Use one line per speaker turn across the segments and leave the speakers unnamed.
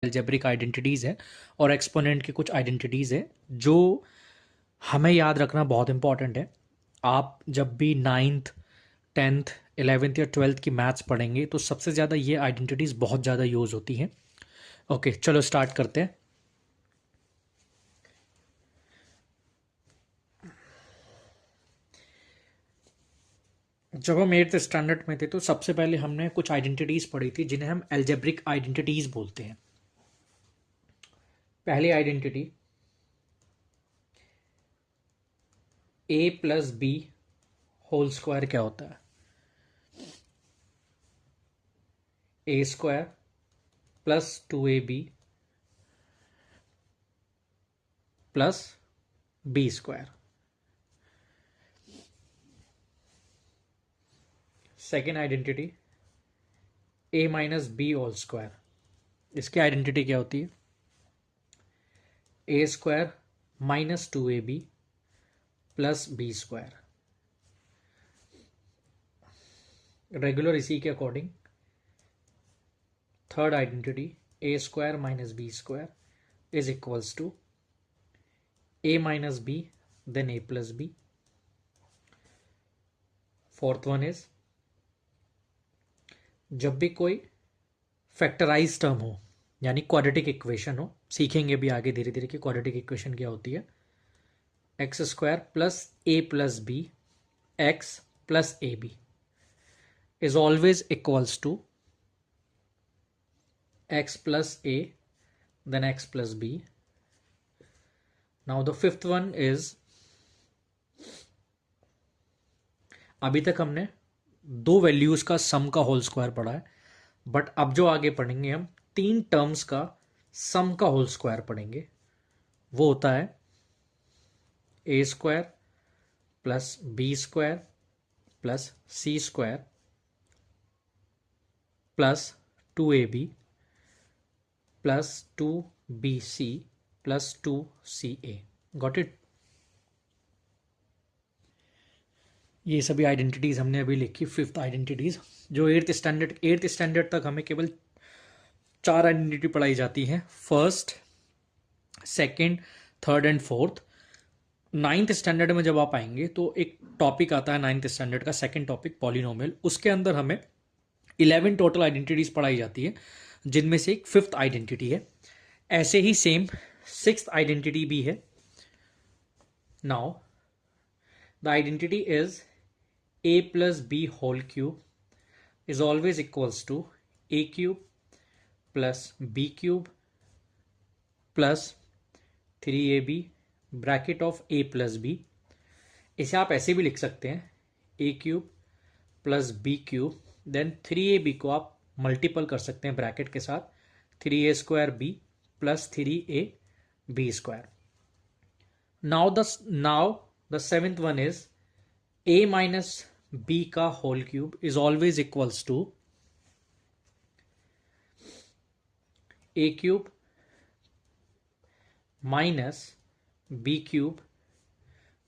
Algebraic identities हैं और exponent की कुछ आइडेंटिटीज़ हैं जो हमें याद रखना बहुत इंपॉर्टेंट है। आप जब भी 9th 10th 11th या 12th की मैथ्स पढ़ेंगे तो सबसे ज़्यादा ये आइडेंटिटीज़ बहुत ज़्यादा यूज़ होती हैं। ओके, चलो स्टार्ट करते हैं। जब हम 8th स्टैंडर्ड में थे तो सबसे पहले हमने कुछ आइडेंटिटीज़ पढ़ी थी जिन्हें हम अलजेब्रिक आइडेंटिटीज़ बोलते हैं। पहली identity a plus b whole square क्या होता है? A square plus 2ab plus b square. Second identity a minus b whole square. इसकी आइडेंटिटी क्या होती है? A square minus 2ab plus b square. Regular इसी के according third identity a square minus b square is equals to a minus b then a plus b. Fourth one is जब भी कोई factorise term हो यानी quadratic equation हो, सीखेंगे भी आगे धीरे धीरे कि क्वाड्रेटिक इक्वेशन क्या होती है। X square plus a plus b x plus a b is always equals to x plus a then x plus b. Now the fifth one is अभी तक हमने दो वैल्यूज का सम का होल स्क्वायर पढ़ा है, बट अब जो आगे पढ़ेंगे हम तीन टर्म्स का सम का होल स्क्वायर पढ़ेंगे। वो होता है a square plus b square plus c square plus 2ab plus 2bc plus 2ca। Got it? ये सभी आइडेंटिटीज हमने अभी लिखी। फिफ्थ आइडेंटिटीज जो एट्थ स्टैंडर्ड तक हमें केवल चार आइडेंटिटी पढ़ाई जाती हैं, first second third and fourth. Ninth standard में जब आप आएंगे तो एक टॉपिक आता है नाइन्थ स्टैंडर्ड का, सेकंड टॉपिक पॉलिनोमियल। उसके अंदर हमें 11 टोटल आइडेंटिटीज पढ़ाई जाती है जिनमें से एक फिफ्थ आइडेंटिटी है। ऐसे ही सेम सिक्स्थ आइडेंटिटी भी है। Now the identity is a plus b whole cube is always equals to a cube plus B cube plus 3ab bracket of a plus b. इसे आप ऐसे भी लिख सकते हैं a cube plus B cube then 3ab को आप multiple कर सकते हैं ब्रैकेट के साथ 3a square b plus 3a b square. Now the seventh one is a minus b का whole cube is always equals to a cube minus b cube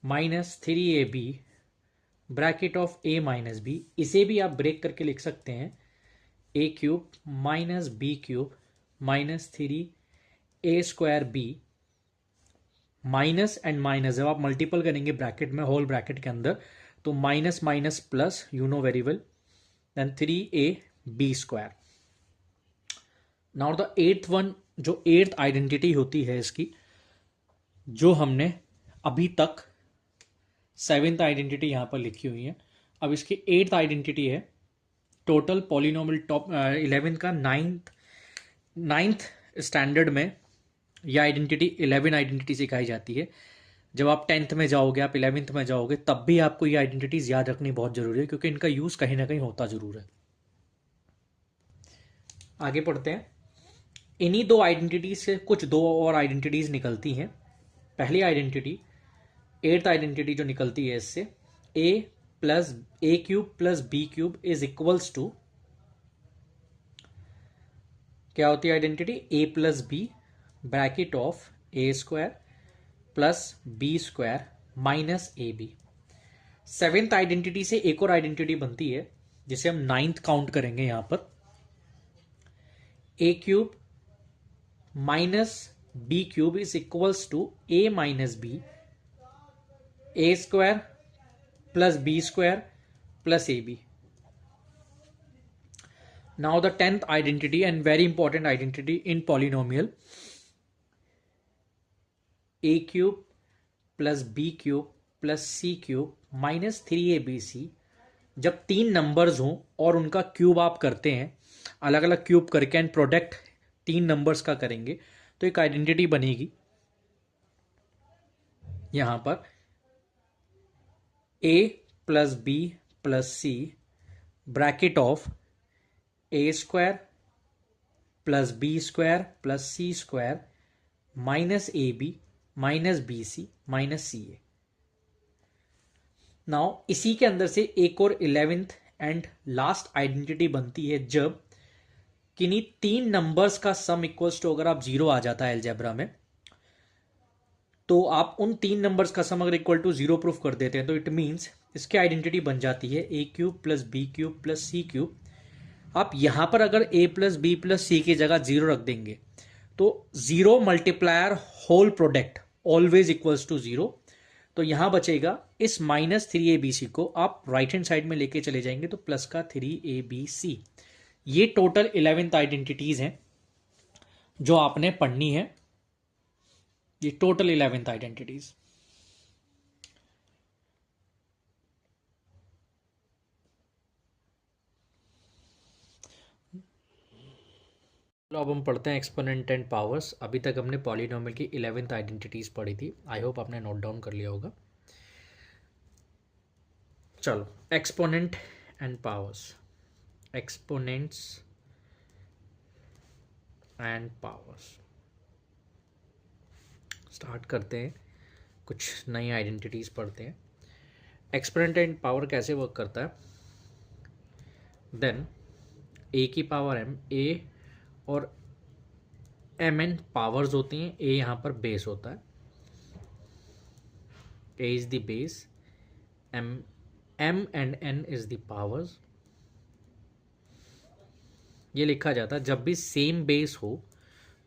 minus 3ab bracket of a minus b. इसे भी आप break करके लिख सकते हैं a cube minus b cube minus 3a square b. Minus and minus जब आप multiple करेंगे ब्रैकेट में, होल ब्रैकेट के अंदर, तो minus minus plus, you know very well, then 3a b square. Now the eighth one, जो eighth identity होती है इसकी, जो हमने अभी तक सेवेंथ आइडेंटिटी यहां पर लिखी हुई है, अब इसकी एट्थ आइडेंटिटी है टोटल पॉलिनोमियल टॉप 11 का नाइन्थ स्टैंडर्ड में यह आइडेंटिटी 11 आइडेंटिटी सिखाई जाती है। जब आप 10th में जाओगे, आप 11th में जाओगे, तब भी आपको ये आइडेंटिटीज याद रखनी बहुत जरूरी है क्योंकि इनका यूज कहीं ना कहीं होता जरूर है। आगे पढ़ते हैं। इन्हीं दो आइडेंटिटीज से कुछ दो और आइडेंटिटीज निकलती हैं। पहली आइडेंटिटी एट्थ आइडेंटिटी जो निकलती है इससे a cube plus B cube is equals to क्या होती है identity? A plus b bracket of a square plus b square minus a b. Seventh identity से एक और आइडेंटिटी बनती है जिसे हम नाइन्थ काउंट करेंगे यहां पर। A cube minus b cube is equals to a minus b, a square plus b square plus a b. Now the 10th identity and very important identity in polynomial, a cube plus b cube plus c cube minus 3abc. जब तीन numbers हों और उनका cube आप करते हैं, अलग अलग क्यूब करके एंड प्रोडक्ट तीन नंबर्स का करेंगे तो एक आइडेंटिटी बनेगी यहां पर a plus B plus c bracket of a square plus b square plus c square minus a b minus b c minus c a. Now इसी के अंदर से एक और 11th एंड लास्ट आइडेंटिटी बनती है जब किन्हीं तीन नंबर्स का सम इक्वल्स टू, अगर आप जीरो आ जाता है अलजेब्रा में, तो आप उन तीन नंबर्स का सम अगर इक्वल टू जीरो प्रूफ कर देते हैं तो इट मीन्स इसकी आइडेंटिटी बन जाती है A cube plus B cube plus C cube. आप यहां पर अगर a plus B plus C की जगह जीरो रख देंगे तो zero multiplier whole product always equals to zero. तो यहां बचेगा इस माइनस 3abc को आप राइट हैंड साइड में लेके चले जाएंगे तो प्लस का 3abc. ये टोटल 11th आइडेंटिटीज हैं जो आपने पढ़नी है. ये टोटल 11th आइडेंटिटीज. चलो अब हम पढ़ते हैं एक्सपोनेंट एंड पावर्स. अभी तक हमने पॉलीनोमियल की 11th आइडेंटिटीज पढ़ी थी. आई होप आपने नोट डाउन कर लिया होगा. चलो exponent and powers, exponents and powers start करते हैं. कुछ नई आइडेंटिटीज पढ़ते हैं. एक्सपोनेंट एंड पावर कैसे वर्क करता है. देन ए की पावर एम, ए और एम एन पावर्स होती हैं. ए यहाँ पर बेस होता है, A is the base, M and N is the powers. ये लिखा जाता है जब भी सेम बेस हो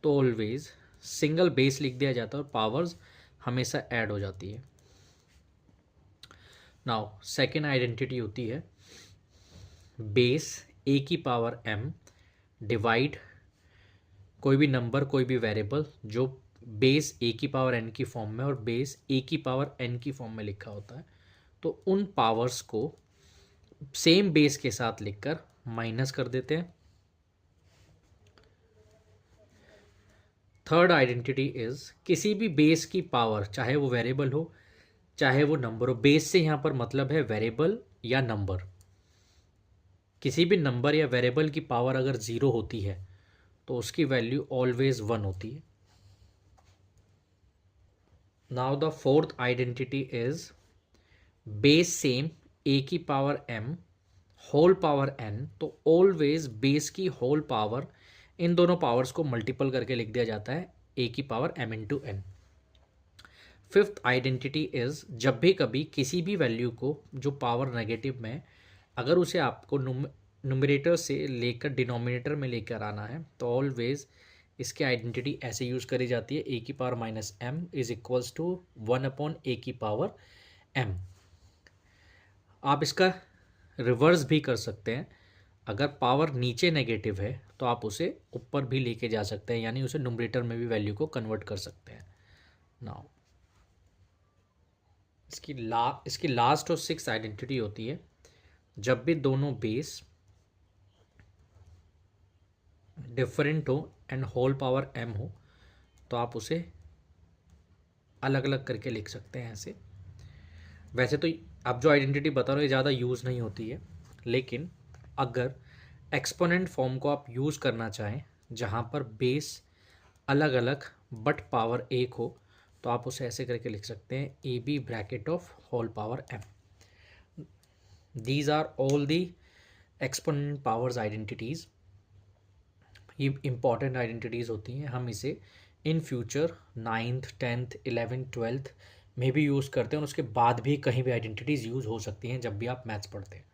तो ऑलवेज सिंगल बेस लिख दिया जाता है और पावर्स हमेशा ऐड हो जाती है. नाउ सेकेंड आइडेंटिटी होती है बेस ए की पावर एम डिवाइड कोई भी नंबर, कोई भी वेरिएबल जो बेस ए की पावर एन की फॉर्म में और बेस ए की पावर एन की फॉर्म में लिखा होता है, तो उन पावर्स को सेम बेस के साथ लिखकर माइनस कर देते हैं. थर्ड आइडेंटिटी इज किसी भी बेस की पावर, चाहे वो वेरिएबल हो चाहे वो नंबर हो, बेस से यहां पर मतलब है वेरिएबल या नंबर. किसी भी नंबर या वेरिएबल की पावर अगर जीरो होती है तो उसकी वैल्यू ऑलवेज 1 होती है. Now the fourth identity is base same A की power M whole power N, तो ऑलवेज बेस की होल पावर, इन दोनों पावर्स को मल्टीपल करके लिख दिया जाता है ए की power m into n. Fifth identity is जब भी कभी किसी भी वैल्यू को जो पावर नेगेटिव में, अगर उसे आपको न्यूमरेटर से लेकर डिनोमिनेटर में लेकर आना है तो ऑलवेज इसकी आइडेंटिटी ऐसे यूज़ करी जाती है ए की power minus M is equals to 1 upon A की पावर एम. आप इसका रिवर्स भी कर सकते हैं. अगर पावर नीचे नेगेटिव है तो आप उसे ऊपर भी लेके जा सकते हैं, यानी उसे न्यूमरेटर में भी वैल्यू को कन्वर्ट कर सकते हैं. नाउ इसकी लास्ट और सिक्स आइडेंटिटी होती है जब भी दोनों बेस डिफरेंट हो एंड होल पावर एम हो तो आप उसे अलग अलग करके लिख सकते हैं ऐसे. वैसे तो अब जो आइडेंटिटी बता रहा हूँ ये ज़्यादा यूज़ नहीं होती है, लेकिन अगर एक्सपोनेंट फॉर्म को आप यूज़ करना चाहें जहाँ पर बेस अलग अलग बट पावर एक हो तो आप उसे ऐसे करके लिख सकते हैं a b bracket of whole power m. These are all the exponent powers identities. ये इंपॉर्टेंट आइडेंटिटीज़ होती हैं. हम इसे in future 9th 10th 11th 12th में भी यूज़ करते हैं और उसके बाद भी कहीं भी आइडेंटिटीज़ यूज़ हो सकती हैं जब भी आप मैथ्स पढ़ते हैं.